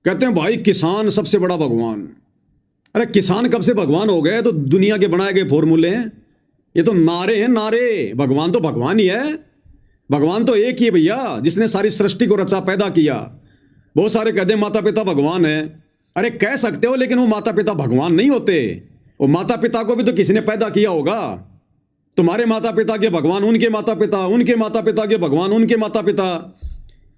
कहते हैं भाई किसान सबसे बड़ा भगवान। अरे किसान कब से भगवान हो गए? तो दुनिया के बनाए गए फॉर्मूले हैं, ये तो नारे हैं नारे। भगवान तो भगवान ही है। भगवान तो एक ही है भैया, जिसने सारी सृष्टि को रचा पैदा किया। बहुत सारे कहते हैं माता पिता भगवान है। अरे कह सकते हो, लेकिन वो माता पिता भगवान नहीं होते। वो माता पिता को भी तो किसी ने पैदा किया होगा। तुम्हारे माता पिता के भगवान, उनके माता पिता, उनके माता पिता के भगवान, उनके माता पिता।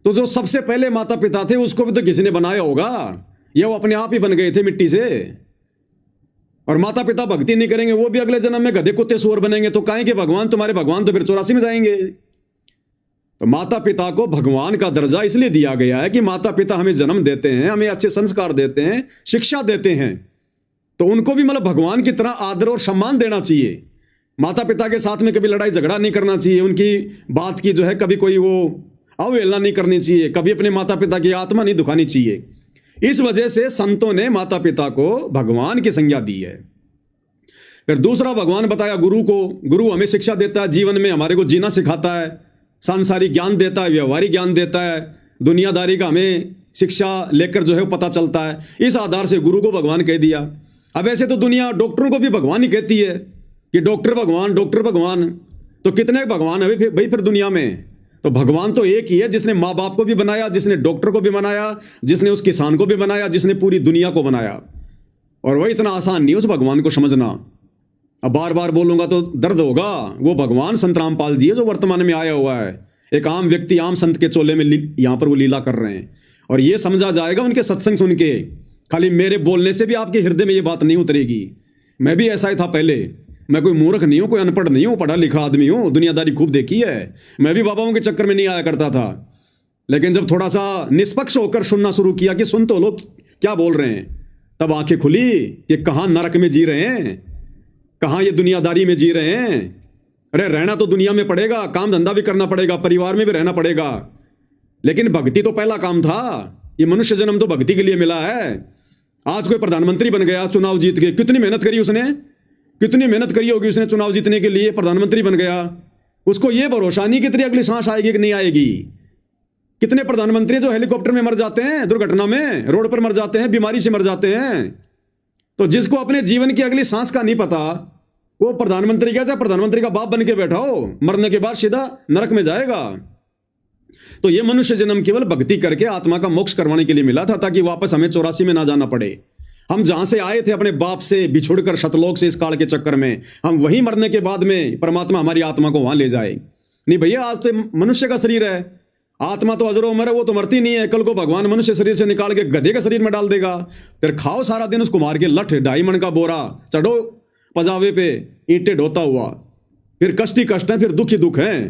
तो जो सबसे पहले माता पिता थे उसको भी तो किसी ने बनाया होगा। ये वो अपने आप ही बन गए थे मिट्टी से। और माता पिता भक्ति नहीं करेंगे, वो भी अगले जन्म में गधे कुत्ते सुअर बनेंगे। तो काहे के भगवान? तुम्हारे भगवान तो फिर 84 में जाएंगे। तो माता पिता को भगवान का दर्जा इसलिए दिया गया है कि माता पिता हमें जन्म देते हैं, हमें अच्छे संस्कार देते हैं, शिक्षा देते हैं। तो उनको भी मतलब भगवान की तरह आदर और सम्मान देना चाहिए। माता पिता के साथ में कभी लड़ाई झगड़ा नहीं करना चाहिए। उनकी बात की जो है कभी कोई वो अवहेलना नहीं करनी चाहिए। कभी अपने माता पिता की आत्मा नहीं दुखानी चाहिए। इस वजह से संतों ने माता पिता को भगवान की संज्ञा दी है। फिर दूसरा भगवान बताया गुरु को। गुरु हमें शिक्षा देता है, जीवन में हमारे को जीना सिखाता है, सांसारिक ज्ञान देता है, व्यवहारिक ज्ञान देता है, दुनियादारी का हमें शिक्षा लेकर जो है पता चलता है। इस आधार से गुरु को भगवान कह दिया। अब ऐसे तो दुनिया डॉक्टरों को भी भगवान ही कहती है कि डॉक्टर भगवान, डॉक्टर भगवान। तो कितने भगवान है भाई फिर दुनिया में? तो भगवान तो एक ही है, जिसने माँ बाप को भी बनाया, जिसने डॉक्टर को भी बनाया, जिसने उस किसान को भी बनाया, जिसने पूरी दुनिया को बनाया। और वह इतना आसान नहीं उस भगवान को समझना। अब बार बार बोलूंगा तो दर्द होगा। वो भगवान संत रामपाल जी है जो वर्तमान में आया हुआ है। एक आम व्यक्ति आम संत के चोले में यहां पर वो लीला कर रहे हैं। और ये समझा जाएगा उनके सत्संग सुन के। खाली मेरे बोलने से भी आपके हृदय में ये बात नहीं उतरेगी। मैं भी ऐसा ही था पहले। मैं कोई मूर्ख नहीं हूं, कोई अनपढ़ नहीं हूं, पढ़ा लिखा आदमी हूं, दुनियादारी खूब देखी है। मैं भी बाबाओं के चक्कर में नहीं आया करता था। लेकिन जब थोड़ा सा निष्पक्ष होकर सुनना शुरू किया कि सुन तो लोग क्या बोल रहे हैं, तब आंखें खुली कि कहां नरक में जी रहे हैं, कहां ये दुनियादारी में जी रहे हैं। अरे रहना तो दुनिया में पड़ेगा, काम धंधा भी करना पड़ेगा, परिवार में भी रहना पड़ेगा। लेकिन भक्ति तो पहला काम था। ये मनुष्य जन्म तो भक्ति के लिए मिला है। आज कोई प्रधानमंत्री बन गया चुनाव जीत के, कितनी मेहनत करी उसने, कितनी मेहनत करी होगी उसने चुनाव जीतने के लिए, प्रधानमंत्री बन गया। उसको यह भरोसा नहीं कि तेरी अगली सांस आएगी कि नहीं आएगी। कितने प्रधानमंत्री जो हेलीकॉप्टर में मर जाते हैं, दुर्घटना में, रोड पर मर जाते हैं, बीमारी से मर जाते हैं। तो जिसको अपने जीवन की अगली सांस का नहीं पता, वो प्रधानमंत्री क्या, चाहे प्रधानमंत्री का बाप बन के बैठा हो, मरने के बाद सीधा नरक में जाएगा। तो ये मनुष्य जन्म केवल भक्ति करके आत्मा का मोक्ष करवाने के लिए मिला था, ताकि वापस हमें 84 में ना जाना पड़े। हम जहां से आए थे अपने बाप से बिछुड़कर शतलोक से इस काल के चक्कर में, हम वहीं मरने के बाद में परमात्मा हमारी आत्मा को वहां ले जाए। नहीं भैया, आज तो मनुष्य का शरीर है, आत्मा तो अजर अमर है, वो तो मरती नहीं है। कल को भगवान मनुष्य शरीर से निकाल के गधे के शरीर में डाल देगा। फिर खाओ सारा दिन उसको मार के लठ, 2.5 मन का बोरा चढ़ो पजावे पे, ईंटें ढोता हुआ। फिर कष्ट ही कष्ट है, फिर दुख ही दुख है।